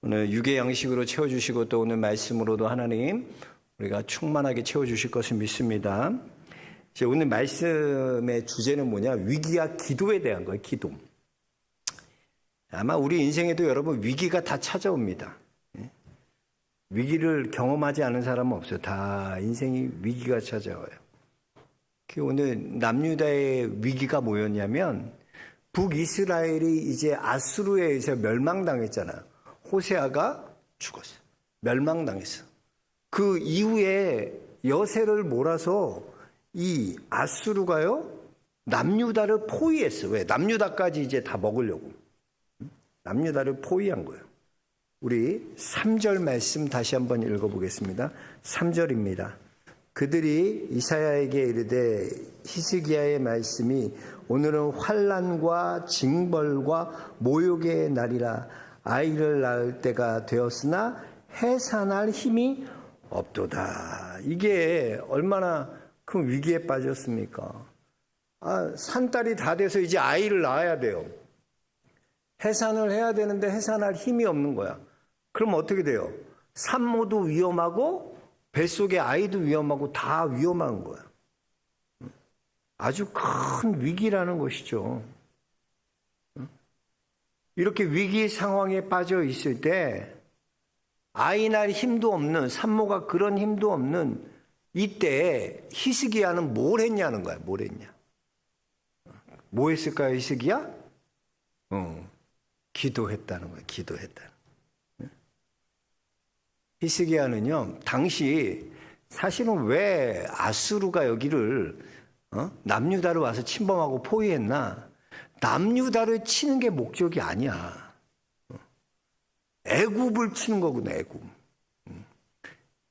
오늘 육의 양식으로 채워주시고 또 오늘 말씀으로도 하나님 우리가 충만하게 채워주실 것을 믿습니다. 이제 오늘 말씀의 주제는 뭐냐? 위기와 기도에 대한 거예요. 기도. 아마 우리 인생에도 여러분 위기가 다 찾아옵니다. 위기를 경험하지 않은 사람은 없어요. 다 인생이 위기가 찾아와요. 오늘 남유다의 위기가 뭐였냐면 북이스라엘이 이제 아수르에 의해서 멸망당했잖아요. 호세아가 죽었어요. 멸망당했어. 그 이후에 여세를 몰아서 이 아수르가요 남유다를 포위했어. 왜? 남유다까지 이제 다 먹으려고. 남유다를 포위한 거예요. 우리 3절 말씀 다시 한번 읽어보겠습니다. 3절입니다. 그들이 이사야에게 이르되 히스기야의 말씀이 오늘은 환난과 징벌과 모욕의 날이라. 아이를 낳을 때가 되었으나 해산할 힘이 없도다. 이게 얼마나 큰 위기에 빠졌습니까? 산딸이 다 돼서 이제 아이를 낳아야 돼요. 해산을 해야 되는데 해산할 힘이 없는 거야. 그럼 어떻게 돼요? 산모도 위험하고 뱃속의 아이도 위험하고 다 위험한 거야. 아주 큰 위기라는 것이죠. 이렇게 위기 상황에 빠져 있을 때 아이 낳을 힘도 없는, 산모가 그런 힘도 없는 이때 히스기야는 뭘 했냐는 거야. 뭘 했냐? 뭐 했을까요, 히스기야? 기도했다는 거예요. 기도했다는 거예요. 히스기야는요, 당시 사실은 왜 아수르가 여기를 남유다를 와서 침범하고 포위했나? 남유다를 치는 게 목적이 아니야. 애굽을 치는 거구나, 애굽.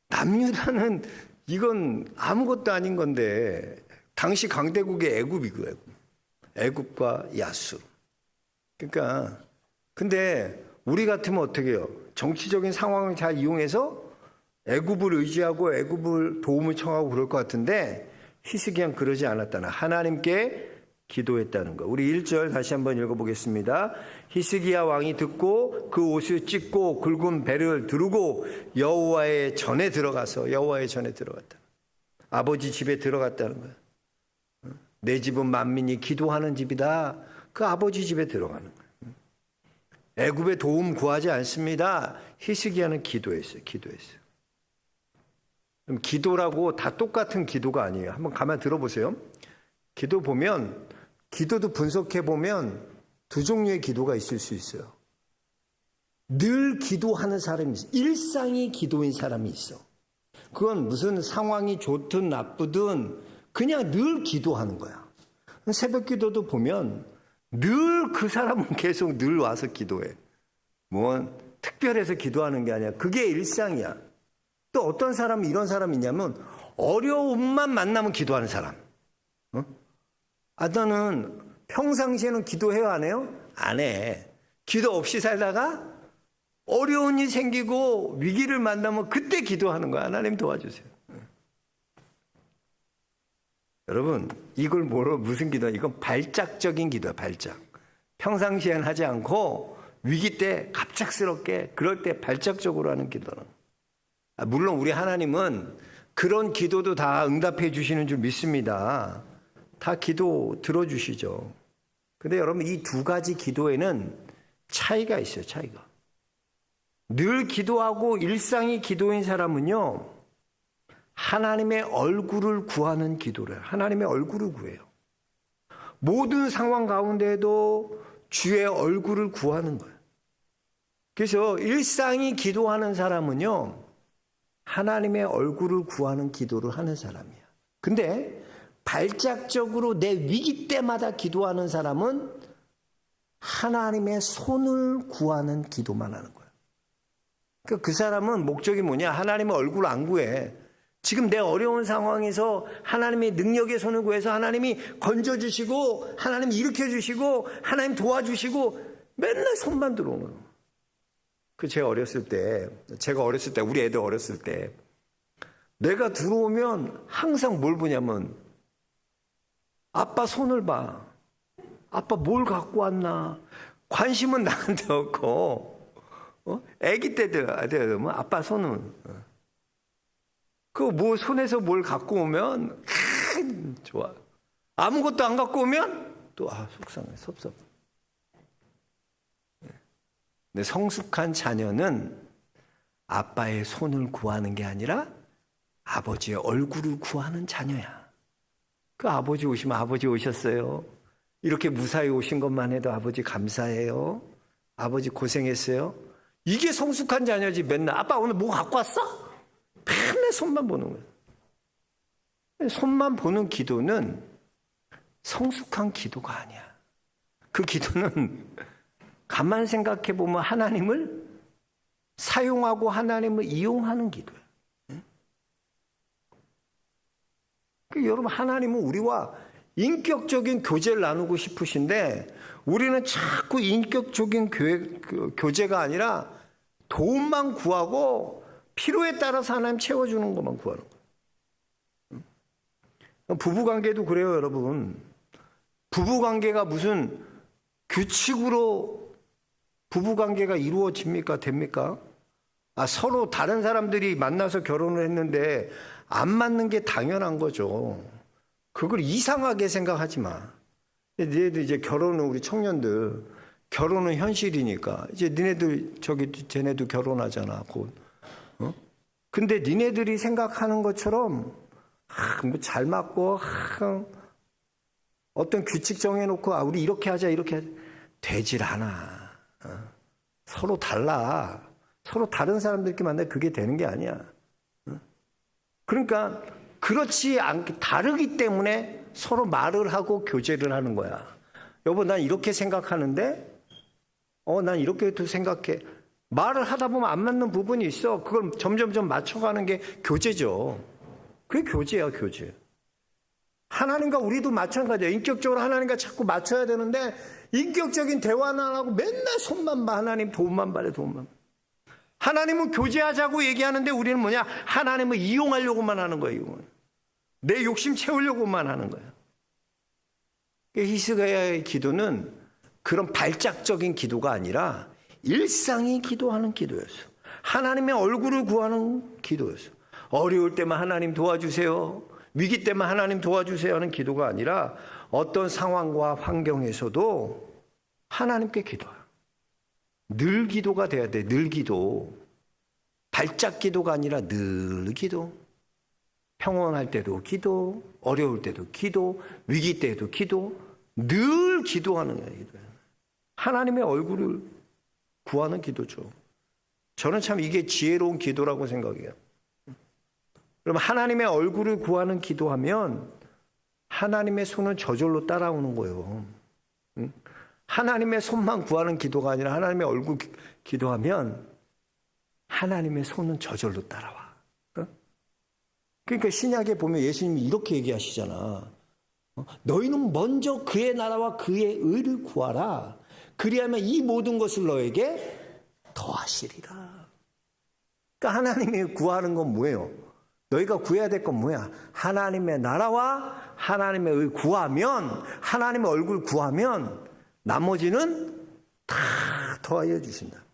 남유다는 이건 아무것도 아닌 건데 당시 강대국의 애굽이고 애굽과 야수. 그러니까 근데 우리 같으면 어떻게 해요? 정치적인 상황을 잘 이용해서 애굽을 의지하고 애굽을 도움을 청하고 그럴 것 같은데 히스기야는 그러지 않았다나 하나님께 기도했다는 거. 우리 1절 다시 한번 읽어보겠습니다. 히스기야 왕이 듣고 그 옷을 찢고 굵은 배를 두르고 여호와의 전에 들어갔다. 아버지 집에 들어갔다는 거야. 내 집은 만민이 기도하는 집이다. 그 아버지 집에 들어가는 거야. 애굽의 도움 구하지 않습니다. 히스기야는 기도했어요. 그럼 기도라고 다 똑같은 기도가 아니에요. 한번 가만 들어보세요. 기도 보면, 기도도 분석해 보면 두 종류의 기도가 있을 수 있어요. 늘 기도하는 사람이 있어. 일상이 기도인 사람이 있어. 그건 무슨 상황이 좋든 나쁘든 그냥 늘 기도하는 거야. 새벽 기도도 보면 늘 그 사람은 계속 늘 와서 기도해. 뭐 특별해서 기도하는 게 아니야. 그게 일상이야. 또 어떤 사람은 이런 사람이 있냐면 어려움만 만나면 기도하는 사람. 나는 평상시에는 기도해요, 안 해요? 안 해. 기도 없이 살다가 어려운 일이 생기고 위기를 만나면 그때 기도하는 거야. 하나님 도와주세요. 여러분, 이걸 무슨 기도야? 이건 발작적인 기도야, 발작. 평상시엔 하지 않고 위기 때 갑작스럽게 그럴 때 발작적으로 하는 기도는. 물론 우리 하나님은 그런 기도도 다 응답해 주시는 줄 믿습니다. 다 기도 들어주시죠. 근데 여러분 이 두 가지 기도에는 차이가 있어요. 차이가. 늘 기도하고 일상이 기도인 사람은요. 하나님의 얼굴을 구하는 기도를 해요. 하나님의 얼굴을 구해요. 모든 상황 가운데에도 주의 얼굴을 구하는 거예요. 그래서 일상이 기도하는 사람은요. 하나님의 얼굴을 구하는 기도를 하는 사람이야. 근데 발작적으로 내 위기 때마다 기도하는 사람은 하나님의 손을 구하는 기도만 하는 거야. 그러니까 그 사람은 목적이 뭐냐? 하나님의 얼굴을 안 구해. 지금 내 어려운 상황에서 하나님의 능력의 손을 구해서 하나님이 건져주시고 하나님이 일으켜주시고 하나님 도와주시고 맨날 손만 들어오는 거야. 제가 어렸을 때 우리 애들 어렸을 때 내가 들어오면 항상 뭘 보냐면 아빠 손을 봐. 아빠 뭘 갖고 왔나. 관심은 나한테 없고 아기 때도 뭐 아빠 손은 그 뭐 손에서 뭘 갖고 오면 좋아. 아무것도 안 갖고 오면 또 속상해, 섭섭. 근데 성숙한 자녀는 아빠의 손을 구하는 게 아니라 아버지의 얼굴을 구하는 자녀야. 그 아버지 오시면 아버지 오셨어요. 이렇게 무사히 오신 것만 해도 아버지 감사해요. 아버지 고생했어요. 이게 성숙한 자녀지. 맨날 아빠 오늘 뭐 갖고 왔어? 맨날 손만 보는 거야. 손만 보는 기도는 성숙한 기도가 아니야. 그 기도는 가만 생각해 보면 하나님을 사용하고 하나님을 이용하는 기도야. 여러분, 하나님은 우리와 인격적인 교제를 나누고 싶으신데 우리는 자꾸 인격적인 교제가 아니라 도움만 구하고 필요에 따라서 하나님 채워주는 것만 구하는 거예요. 부부관계도 그래요, 여러분. 부부관계가 무슨 규칙으로 부부관계가 이루어집니까? 됩니까? 서로 다른 사람들이 만나서 결혼을 했는데 안 맞는 게 당연한 거죠. 그걸 이상하게 생각하지 마. 니네들 이제 결혼은, 우리 청년들 결혼은 현실이니까 이제 니네들 쟤네도 결혼하잖아 곧. 근데 니네들이 생각하는 것처럼 뭐 잘 맞고 어떤 규칙 정해놓고 우리 이렇게 하자 이렇게 하자 되질 않아. 서로 달라. 서로 다른 사람들끼리 만나 그게 되는 게 아니야. 그러니까 그렇지 않게 다르기 때문에 서로 말을 하고 교제를 하는 거야. 여보, 난 이렇게 생각하는데 난 이렇게도 생각해. 말을 하다 보면 안 맞는 부분이 있어. 그걸 점점점 맞춰가는 게 교제죠. 그게 교제야, 교제. 하나님과 우리도 마찬가지야. 인격적으로 하나님과 자꾸 맞춰야 되는데 인격적인 대화는 안 하고 맨날 손만 봐. 하나님 도움만 바래, 도움만. 하나님은 교제하자고 얘기하는데 우리는 뭐냐? 하나님을 이용하려고만 하는 거예요. 내 욕심 채우려고만 하는 거야. 히스기야의 기도는 그런 발작적인 기도가 아니라 일상이 기도하는 기도였어. 하나님의 얼굴을 구하는 기도였어. 어려울 때만 하나님 도와주세요. 위기 때만 하나님 도와주세요 하는 기도가 아니라 어떤 상황과 환경에서도 하나님께 기도해요. 늘 기도가 돼야 돼. 늘 기도. 발작 기도가 아니라 늘 기도. 평온할 때도 기도, 어려울 때도 기도, 위기 때도 기도. 늘 기도하는 거예요. 하나님의 얼굴을 구하는 기도죠. 저는 참 이게 지혜로운 기도라고 생각해요. 그럼 하나님의 얼굴을 구하는 기도하면 하나님의 손은 저절로 따라오는 거예요. 하나님의 손만 구하는 기도가 아니라 하나님의 얼굴 기도하면 하나님의 손은 저절로 따라와. 그러니까 신약에 보면 예수님이 이렇게 얘기하시잖아. 너희는 먼저 그의 나라와 그의 의를 구하라. 그리하면 이 모든 것을 너에게 더하시리라. 그러니까 하나님이 구하는 건 뭐예요? 너희가 구해야 될 건 뭐야? 하나님의 나라와 하나님의 의 구하면, 하나님의 얼굴 구하면 나머지는 다 더하여 주신다.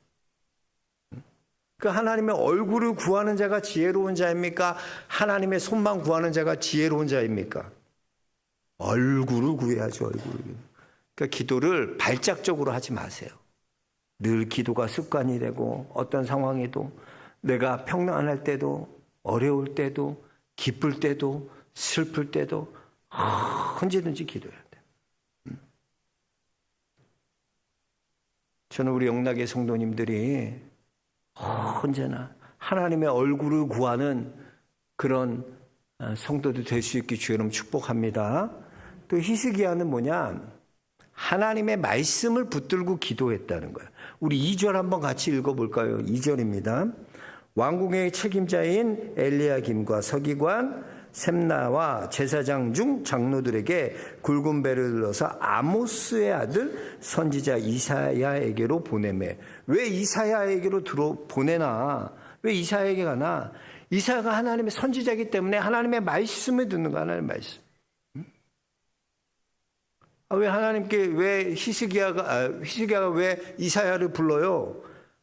그 하나님의 얼굴을 구하는 자가 지혜로운 자입니까? 하나님의 손만 구하는 자가 지혜로운 자입니까? 얼굴을 구해야죠, 얼굴을. 그러니까 기도를 발작적으로 하지 마세요. 늘 기도가 습관이 되고 어떤 상황에도 내가 평안할 때도 어려울 때도 기쁠 때도 슬플 때도 언제든지 기도해야 돼. 저는 우리 영락의 성도님들이 언제나 하나님의 얼굴을 구하는 그런 성도들 될 수 있게 주의 이름 축복합니다. 또 히스기야는 뭐냐? 하나님의 말씀을 붙들고 기도했다는 거예요. 우리 2절 한번 같이 읽어볼까요? 2절입니다. 왕궁의 책임자인 엘리야김과 서기관 셈나와 제사장 중 장로들에게 굵은 배를 들어서 아모스의 아들 선지자 이사야에게로 보내매. 왜 이사야에게로 보내나? 왜 이사야에게 가나? 이사야가 하나님의 선지자이기 때문에 하나님의 말씀을 듣는 거야. 하나님의 말씀. 왜 하나님께 왜 히스기야가 왜 이사야를 불러요?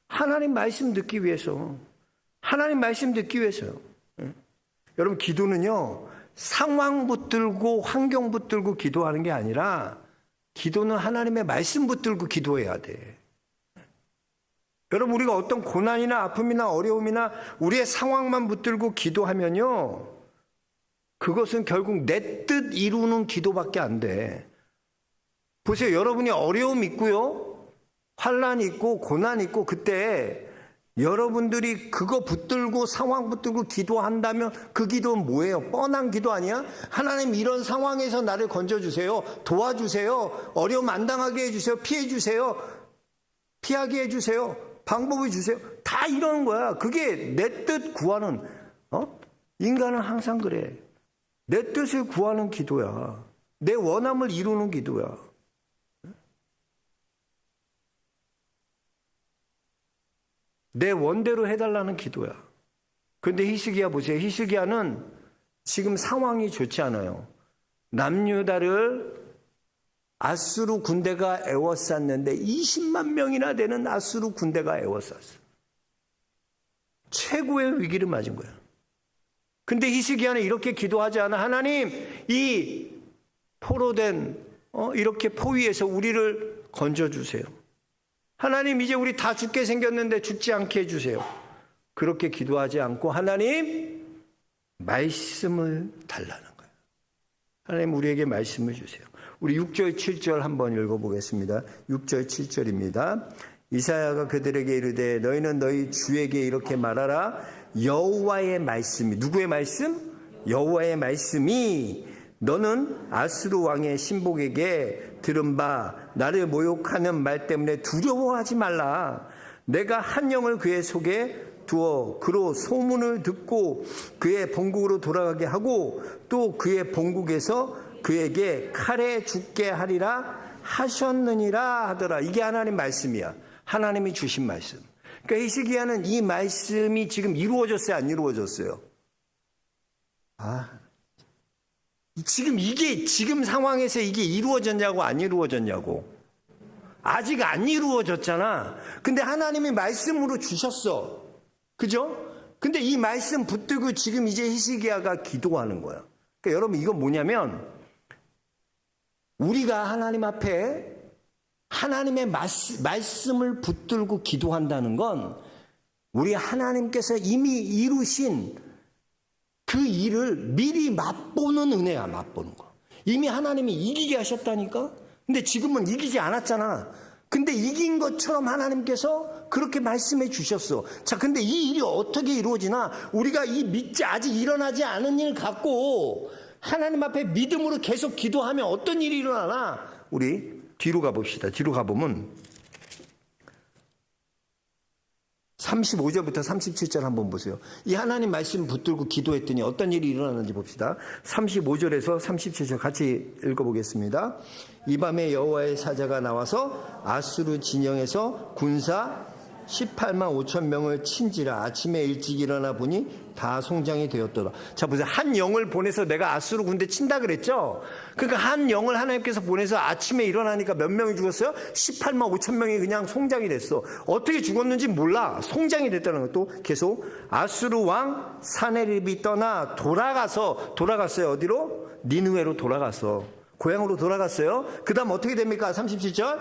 하나님 말씀 듣기 위해서. 하나님 말씀 듣기 위해서요. 여러분, 기도는요, 상황 붙들고 환경 붙들고 기도하는 게 아니라 기도는 하나님의 말씀 붙들고 기도해야 돼. 여러분, 우리가 어떤 고난이나 아픔이나 어려움이나 우리의 상황만 붙들고 기도하면요, 그것은 결국 내 뜻 이루는 기도밖에 안 돼. 보세요. 여러분이 어려움 있고요, 환난 있고 고난 있고, 그때 여러분들이 그거 붙들고 상황 붙들고 기도한다면 그 기도는 뭐예요? 뻔한 기도 아니야? 하나님, 이런 상황에서 나를 건져주세요. 도와주세요. 어려움 안 당하게 해주세요. 피해주세요. 피하게 해주세요. 방법을 주세요. 다 이러는 거야. 그게 내 뜻 구하는, 인간은 항상 그래. 내 뜻을 구하는 기도야. 내 원함을 이루는 기도야. 내 원대로 해달라는 기도야. 그런데 히스기야 보세요. 히스기야는 지금 상황이 좋지 않아요. 남유다를 아수르 군대가 에워쌌는데 20만 명이나 되는 아수르 군대가 에워쌌어. 최고의 위기를 맞은 거야. 근데 히스기야는 이렇게 기도하지 않아. 하나님, 이 포로된 이렇게 포위에서 우리를 건져주세요. 하나님, 이제 우리 다 죽게 생겼는데 죽지 않게 해주세요. 그렇게 기도하지 않고 하나님, 말씀을 달라는 거예요. 하나님, 우리에게 말씀을 주세요. 우리 6절 7절 한번 읽어보겠습니다. 6절 7절입니다. 이사야가 그들에게 이르되 너희는 너희 주에게 이렇게 말하라. 여호와의 말씀이, 누구의 말씀? 여호와의 말씀이 너는 아수르 왕의 신복에게 들은 바 나를 모욕하는 말 때문에 두려워하지 말라. 내가 한 영을 그의 속에 두어 그로 소문을 듣고 그의 본국으로 돌아가게 하고 또 그의 본국에서 그에게 칼에 죽게 하리라 하셨느니라 하더라. 이게 하나님 말씀이야. 하나님이 주신 말씀. 그러니까 히스기야는 이 말씀이 지금 이루어졌어요, 안 이루어졌어요? 지금 상황에서 이게 이루어졌냐고 안 이루어졌냐고. 아직 안 이루어졌잖아. 근데 하나님이 말씀으로 주셨어. 그죠? 근데 이 말씀 붙들고 지금 이제 히스기야가 기도하는 거야. 그러니까 여러분, 이건 뭐냐면 우리가 하나님 앞에 하나님의 말씀을 붙들고 기도한다는 건 우리 하나님께서 이미 이루신 그 일을 미리 맛보는 은혜야. 맛보는 거. 이미 하나님이 이기게 하셨다니까. 근데 지금은 이기지 않았잖아. 근데 이긴 것처럼 하나님께서 그렇게 말씀해 주셨어. 자, 근데 이 일이 어떻게 이루어지나? 우리가 아직 일어나지 않은 일 갖고 하나님 앞에 믿음으로 계속 기도하면 어떤 일이 일어나나? 우리 뒤로 가봅시다. 뒤로 가보면 35절부터 37절 한번 보세요. 이 하나님 말씀 붙들고 기도했더니 어떤 일이 일어났는지 봅시다. 35절에서 37절 같이 읽어보겠습니다. 이 밤에 여호와의 사자가 나와서 아수르 진영에서 군사 18만 5천 명을 친지라. 아침에 일찍 일어나 보니 다 송장이 되었더라. 자, 보세요. 한 영을 보내서 내가 아수르 군대 친다 그랬죠. 그러니까 한 영을 하나님께서 보내서 아침에 일어나니까 몇 명이 죽었어요? 18만 5천 명이 그냥 송장이 됐어. 어떻게 죽었는지 몰라. 송장이 됐다는 것도 계속. 아수르 왕 사네립이 떠나 돌아갔어요. 어디로? 니느웨로 돌아갔어. 고향으로 돌아갔어요. 그 다음 어떻게 됩니까? 37절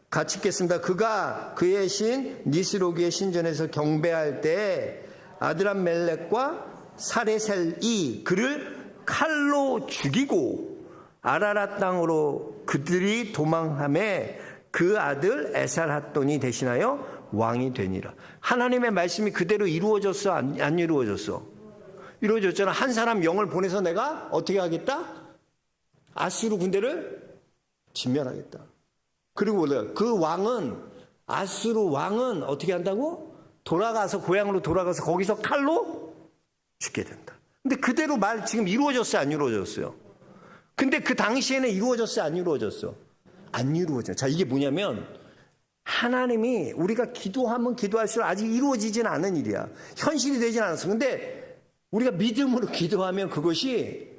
같이 읽겠습니다. 그가 그의 신 니스로기의 신전에서 경배할 때 아드람멜렉과 사레셀이 그를 칼로 죽이고 아라랏 땅으로 그들이 도망하매 그 아들 에살핫돈이 대신하여 왕이 되니라. 하나님의 말씀이 그대로 이루어졌어? 안 이루어졌어? 이루어졌잖아. 한 사람 영을 보내서 내가 어떻게 하겠다? 아수르 군대를 진멸하겠다. 그리고 그 왕은, 아수르 왕은 어떻게 한다고? 고향으로 돌아가서 거기서 칼로 죽게 된다. 근데 그대로 지금 이루어졌어요, 안 이루어졌어요? 근데 그 당시에는 이루어졌어요, 안 이루어졌어? 안 이루어져요. 자, 이게 뭐냐면 하나님이 우리가 기도하면 기도할수록 아직 이루어지진 않은 일이야. 현실이 되진 않았어. 근데 우리가 믿음으로 기도하면 그것이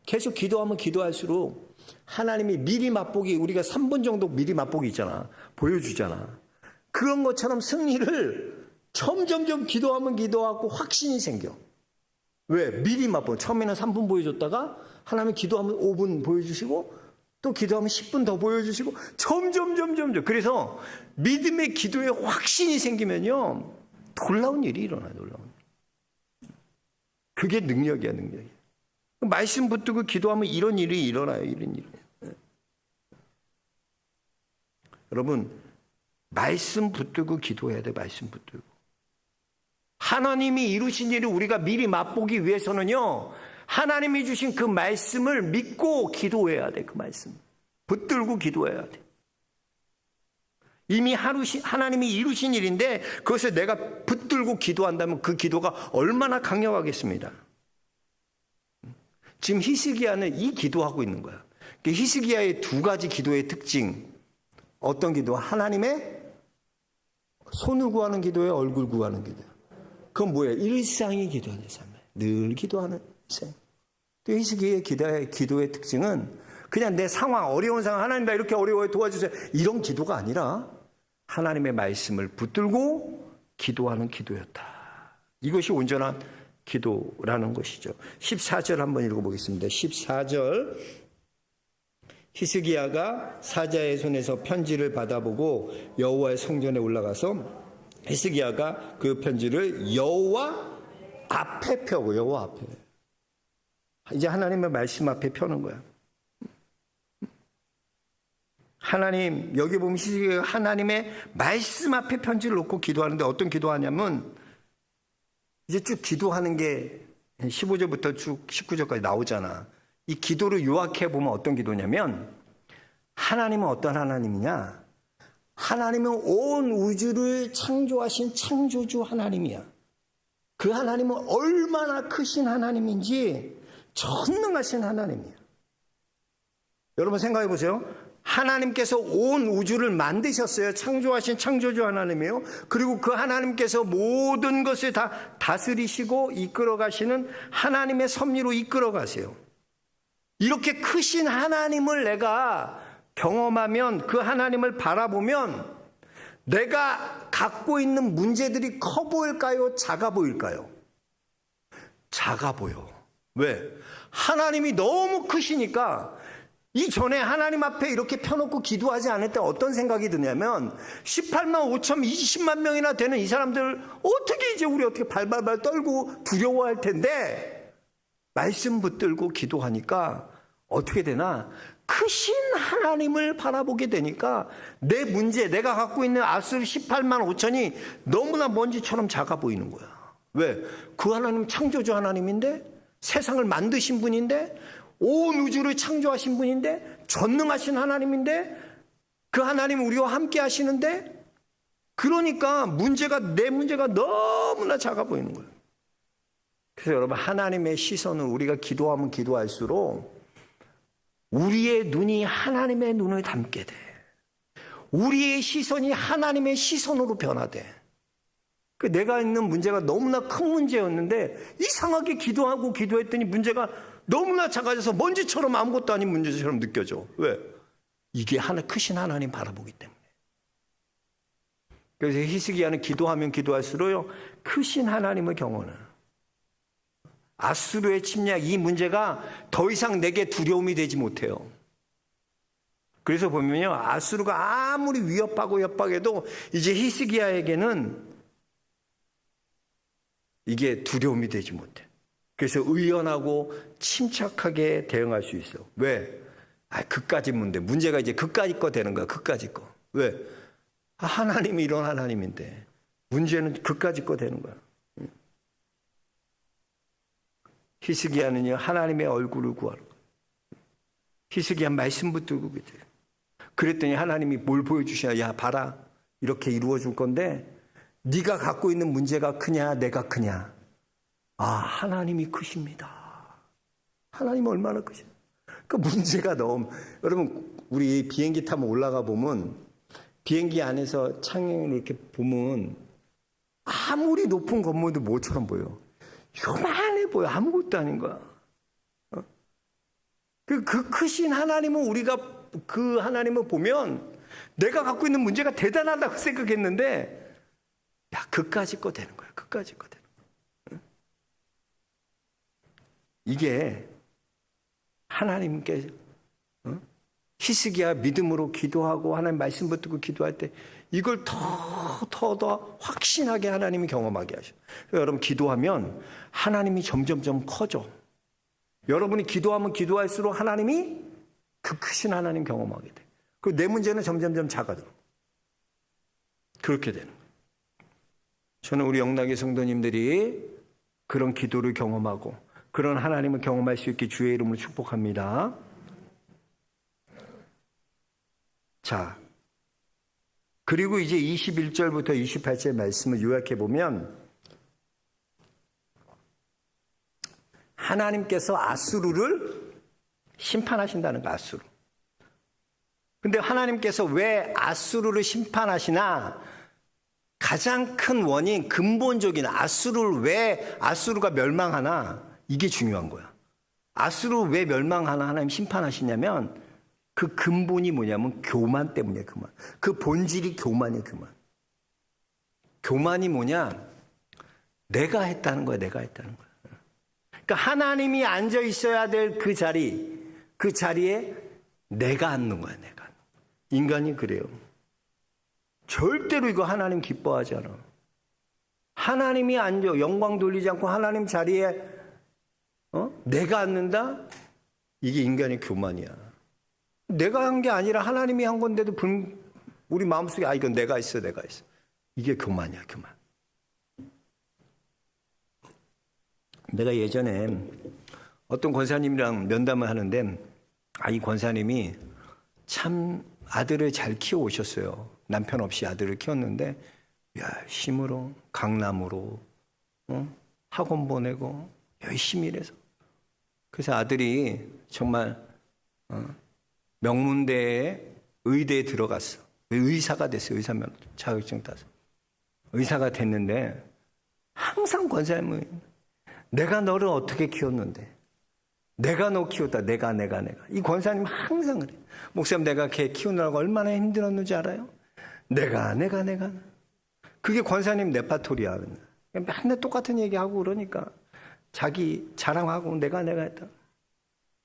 계속 기도하면 기도할수록 하나님이 미리 맛보기, 우리가 3분 정도 미리 맛보기 있잖아. 보여주잖아. 그런 것처럼 승리를 점점점 기도하면 기도하고 확신이 생겨. 왜? 미리 맛보. 처음에는 3분 보여줬다가 하나님 기도하면 5분 보여주시고 또 기도하면 10분 더 보여주시고 점점. 그래서 믿음의 기도에 확신이 생기면요. 놀라운 일이 일어나요. 놀라운. 그게 능력이야. 말씀 붙들고 기도하면 이런 일이 일어나요. 이런 일이. 여러분, 말씀 붙들고 기도해야 돼. 말씀 붙들고. 하나님이 이루신 일을 우리가 미리 맛보기 위해서는요, 하나님이 주신 그 말씀을 믿고 기도해야 돼. 그 말씀 붙들고 기도해야 돼. 이미 하나님이 이루신 일인데 그것을 내가 붙들고 기도한다면 그 기도가 얼마나 강력하겠습니다. 지금 히스기야는 이 기도하고 있는 거야. 히스기야의 두 가지 기도의 특징. 어떤 기도? 하나님의 손을 구하는 기도예요? 얼굴 구하는 기도예요? 그건 뭐예요? 일상이 기도하는 삶이에요. 늘 기도하는 삶. 또 히스기야의 기도의 특징은 그냥 내 상황, 어려운 상황, 하나님 나 이렇게 어려워요 도와주세요. 이런 기도가 아니라 하나님의 말씀을 붙들고 기도하는 기도였다. 이것이 온전한 기도라는 것이죠. 14절 한번 읽어보겠습니다. 14절. 히스기야가 사자의 손에서 편지를 받아보고 여호와의 성전에 올라가서 히스기야가 그 편지를 여호와 앞에 펴고, 여호와 앞에. 이제 하나님의 말씀 앞에 펴는 거야. 하나님, 여기 보면 히스기야가 하나님의 말씀 앞에 편지를 놓고 기도하는데 어떤 기도하냐면 이제 쭉 기도하는 게 15절부터 쭉 19절까지 나오잖아. 이 기도를 요약해 보면 어떤 기도냐면 하나님은 어떤 하나님이냐? 하나님은 온 우주를 창조하신 창조주 하나님이야. 그 하나님은 얼마나 크신 하나님인지 전능하신 하나님이야. 여러분 생각해 보세요. 하나님께서 온 우주를 만드셨어요. 창조하신 창조주 하나님이에요. 그리고 그 하나님께서 모든 것을 다 다스리시고 이끌어 가시는 하나님의 섭리로 이끌어 가세요. 이렇게 크신 하나님을 내가 경험하면, 그 하나님을 바라보면 내가 갖고 있는 문제들이 커 보일까요? 작아 보일까요? 작아 보여. 왜? 하나님이 너무 크시니까. 이전에 하나님 앞에 이렇게 펴놓고 기도하지 않을 때 어떤 생각이 드냐면 18만 5천 20만 명이나 되는 이 사람들 어떻게 이제 우리 어떻게 발발발 떨고 두려워할 텐데 말씀 붙들고 기도하니까 어떻게 되나? 크신 하나님을 바라보게 되니까 내 문제, 내가 갖고 있는 아수르 18만 5천이 너무나 먼지처럼 작아 보이는 거야. 왜? 그 하나님 창조주 하나님인데, 세상을 만드신 분인데, 온 우주를 창조하신 분인데, 전능하신 하나님인데, 그 하나님 우리와 함께 하시는데, 그러니까 내 문제가 너무나 작아 보이는 거예요. 그래서 여러분, 하나님의 시선은 우리가 기도하면 기도할수록 우리의 눈이 하나님의 눈을 닮게 돼. 우리의 시선이 하나님의 시선으로 변화돼. 내가 있는 문제가 너무나 큰 문제였는데 이상하게 기도하고 기도했더니 문제가 너무나 작아져서 먼지처럼 아무것도 아닌 문제처럼 느껴져. 왜? 이게 크신 하나님 바라보기 때문에. 그래서 히스기야는 기도하면 기도할수록 크신 하나님을 경험해요. 아수르의 침략, 이 문제가 더 이상 내게 두려움이 되지 못해요. 그래서 보면요, 아수르가 아무리 위협하고 협박해도 이제 히스기야에게는 이게 두려움이 되지 못해. 그래서 의연하고 침착하게 대응할 수 있어. 왜? 그까지 문제가 이제 그까지 거 되는 거야. 그까지 거. 왜? 하나님이 이런 하나님인데 문제는 그까지 거 되는 거야. 히스기야는요, 하나님의 얼굴을 구하는 거예요. 히스기야 말씀 붙들고 그래요. 그랬더니 하나님이 뭘 보여주시냐? 야, 봐라, 이렇게 이루어줄 건데 네가 갖고 있는 문제가 크냐, 내가 크냐? 하나님이 크십니다. 하나님 얼마나 크시냐? 그 문제가 너무, 여러분, 우리 비행기 타면 올라가 보면 비행기 안에서 창을 이렇게 보면 아무리 높은 건물도 뭐처럼 보여. 요만해 보여. 아무것도 아닌 거야. 그 크신 하나님은 우리가 그 하나님을 보면 내가 갖고 있는 문제가 대단하다고 생각했는데, 야, 그까짓 거 되는 거야. 그까짓 거 되는 거야. 이게 하나님께 히스기야 믿음으로 기도하고 하나님 말씀 붙들고 기도할 때 이걸 더 확신하게 하나님이 경험하게 하셔. 여러분 기도하면 하나님이 점점점 커져. 여러분이 기도하면 기도할수록 하나님이 그 크신 하나님 경험하게 돼. 그리고 내 문제는 점점점 작아져. 그렇게 되는 거예요. 저는 우리 영락의 성도님들이 그런 기도를 경험하고 그런 하나님을 경험할 수 있게 주의 이름으로 축복합니다. 자, 그리고 이제 21절부터 28절 말씀을 요약해 보면 하나님께서 아수르를 심판하신다는 거, 아수르. 근데 하나님께서 왜 아수르를 심판하시나? 가장 큰 원인, 근본적인 아수르를 왜 아수르가 멸망하나? 이게 중요한 거야. 아수르 왜 멸망하나 하나님 심판하시냐면 그 근본이 뭐냐면 교만 때문이에요. 교만. 그 본질이 교만이에요. 교만. 교만이 뭐냐? 내가 했다는 거야. 내가 했다는 거야. 그러니까 하나님이 앉아 있어야 될 그 자리에 내가 앉는 거야. 내가. 인간이 그래요. 절대로 이거 하나님 기뻐하지 않아. 하나님이 앉아 영광 돌리지 않고 하나님 자리에 내가 앉는다? 이게 인간의 교만이야. 내가 한 게 아니라 하나님이 한 건데도 우리 마음속에 이건 내가 있어. 이게 교만이야. 교만. 내가 예전에 어떤 권사님이랑 면담을 하는데 이 권사님이 참 아들을 잘 키워 오셨어요. 남편 없이 아들을 키웠는데 힘으로 강남으로 학원 보내고 열심히 일해서 그래서 아들이 정말 명문대에 의대에 들어갔어. 의사가 됐어요. 의사면 자격증 따서 의사가 됐는데 항상 권사님은 내가 너를 어떻게 키웠는데 내가 너 키웠다. 내가 이 권사님 항상 그래. 목사님 내가 걔 키우느라고 얼마나 힘들었는지 알아요? 내가 그게 권사님 레파토리야. 맨날 똑같은 얘기하고 그러니까 자기 자랑하고 내가 했다.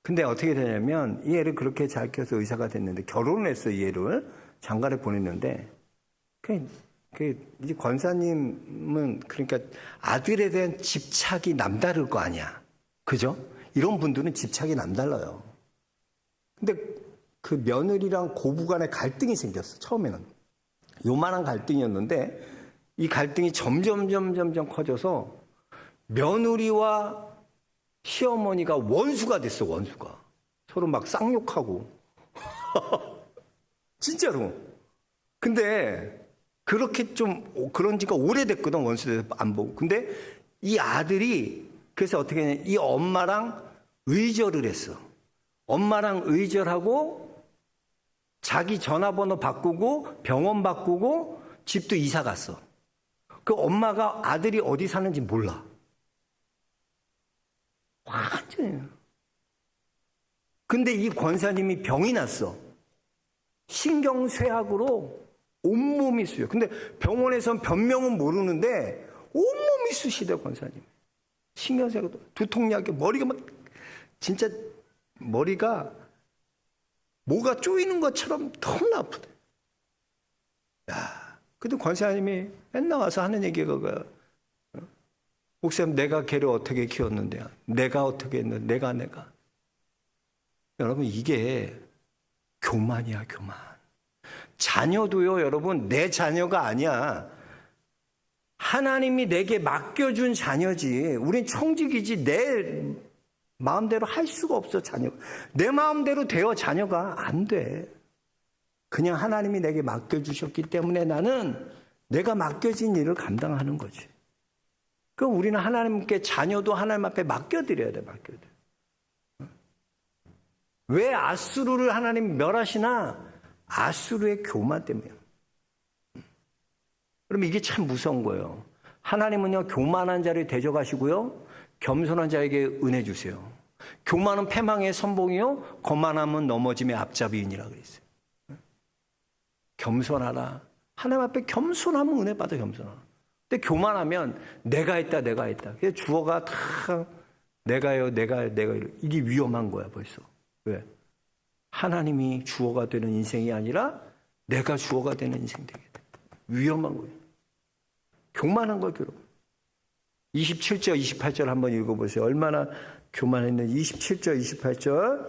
근데 어떻게 되냐면 이 애를 그렇게 잘 키워서 의사가 됐는데 결혼을 했어. 이 애를 장가를 보냈는데 이제 권사님은 그러니까 아들에 대한 집착이 남다를 거 아니야. 그죠? 이런 분들은 집착이 남달라요. 근데 그 며느리랑 고부 간에 갈등이 생겼어. 처음에는 요만한 갈등이었는데 이 갈등이 점점 커져서 며느리와 시어머니가 원수가 됐어. 원수가 서로 막 쌍욕하고 진짜로. 근데 그렇게 좀 그런 지가 오래됐거든. 원수돼서 안 보고. 근데 이 아들이 그래서 어떻게 했냐, 이 엄마랑 의절을 했어. 엄마랑 의절하고 자기 전화번호 바꾸고 병원 바꾸고 집도 이사 갔어. 그 엄마가 아들이 어디 사는지 몰라. 완전히. 근데 이 권사님이 병이 났어. 신경쇠약으로 온몸이 쑤여. 근데 병원에선 변명은 모르는데 온몸이 쑤시대 권사님. 신경쇠약도 두통약에 머리가 막 진짜 머리가 뭐가 쪼이는 것처럼 너무나 아프대. 야, 근데 권사님이 맨날 와서 하는 얘기가 그거야. 목사님 내가 걔를 어떻게 키웠는데 내가 어떻게 했는데 내가 여러분 이게 교만이야. 교만. 자녀도요 여러분 내 자녀가 아니야. 하나님이 내게 맡겨준 자녀지. 우린 청직이지 내 마음대로 할 수가 없어. 자녀 내 마음대로 되어 자녀가 안 돼. 그냥 하나님이 내게 맡겨주셨기 때문에 나는 내가 맡겨진 일을 감당하는 거지. 그럼 우리는 하나님께 자녀도 하나님 앞에 맡겨드려야 돼. 맡겨드려. 왜 아수르를 하나님 멸하시나? 아수르의 교만 때문이에요. 그럼 이게 참 무서운 거예요. 하나님은요 교만한 자를 대적하시고요 겸손한 자에게 은혜 주세요. 교만은 패망의 선봉이요 거만함은 넘어짐의 앞잡이인이라고 그랬어요. 겸손하라. 하나님 앞에 겸손하면 은혜 받아, 겸손하라. 근데 교만하면 내가 했다. 그래서 주어가 다 내가요. 이게 위험한 거야, 벌써. 왜? 하나님이 주어가 되는 인생이 아니라 내가 주어가 되는 인생 되게 돼. 위험한 거예요. 교만한 걸 여러분. 27절, 28절 한번 읽어보세요. 얼마나 교만했는지. 27절, 28절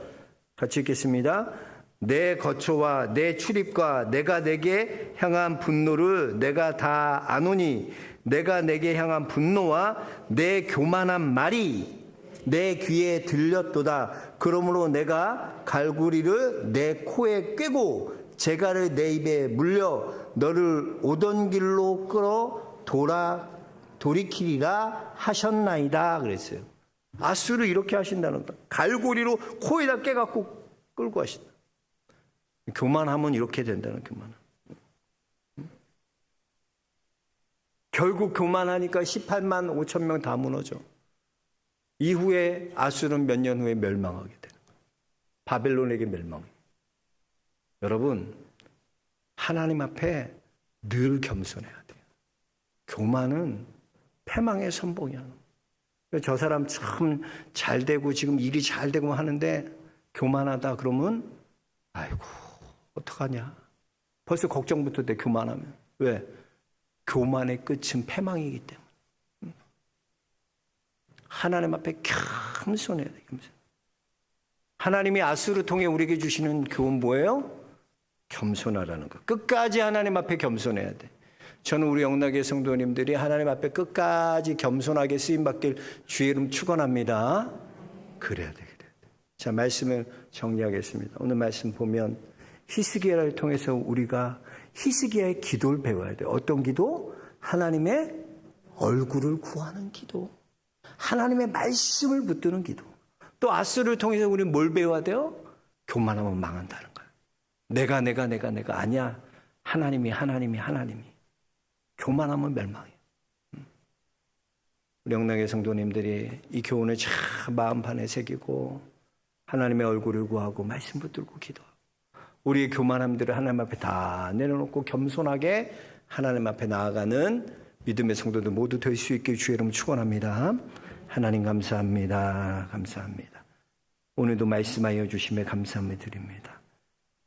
같이 읽겠습니다. 내 거처와 내 출입과 내가 내게 향한 분노를 내가 다 아노니 내가 내게 향한 분노와 내 교만한 말이 내 귀에 들렸도다. 그러므로 내가 갈고리를 내 코에 꿰고 재갈을 내 입에 물려 너를 오던 길로 끌어 돌이키리라 하셨나이다 그랬어요. 아수를 이렇게 하신다는 거. 갈고리로 코에다 깨갖고 끌고 하신다. 교만하면 이렇게 된다는 교만. 결국 교만하니까 18만 5천 명 다 무너져. 이후에 아수르는 몇 년 후에 멸망하게 되는 거예요. 바벨론에게 멸망해요. 여러분, 하나님 앞에 늘 겸손해야 돼요. 교만은 패망의 선봉이야. 저 사람 참 잘 되고 지금 일이 잘 되고 하는데 교만하다 그러면 아이고 어떡하냐. 벌써 걱정부터 돼, 교만하면. 왜? 교만의 끝은 패망이기 때문에. 하나님 앞에 겸손해야 돼. 겸손. 하나님이 아수르 통해 우리에게 주시는 교훈 뭐예요? 겸손하라는 거. 끝까지 하나님 앞에 겸손해야 돼. 저는 우리 영락의 성도님들이 하나님 앞에 끝까지 겸손하게 쓰임받길 주의 이름 축원합니다. 그래야 돼. 자, 말씀을 정리하겠습니다. 오늘 말씀 보면 히스기야를 통해서 우리가 히스기야의 기도를 배워야 돼요. 어떤 기도? 하나님의 얼굴을 구하는 기도. 하나님의 말씀을 붙드는 기도. 또 아수르를 통해서 우리는 뭘 배워야 돼요? 교만하면 망한다는 거예요. 내가 아니야. 하나님이. 교만하면 멸망해요. 우리 영락의 성도님들이 이 교훈을 참 마음판에 새기고 하나님의 얼굴을 구하고 말씀 붙들고 기도하고 우리의 교만함들을 하나님 앞에 다 내려놓고 겸손하게 하나님 앞에 나아가는 믿음의 성도들 모두 될 수 있게 주의 이름 축원합니다. 하나님 감사합니다. 오늘도 말씀하여 주심에 감사함을 드립니다.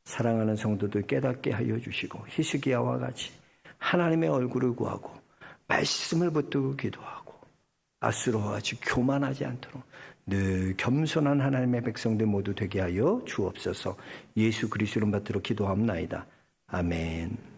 사랑하는 성도들 깨닫게 하여 주시고 히스기야와 같이 하나님의 얼굴을 구하고 말씀을 붙들고 기도하고 아수르와 같이 교만하지 않도록 늘 겸손한 하나님의 백성들 모두 되게 하여 주옵소서. 예수 그리스도를 받들어 기도합나이다. 아멘.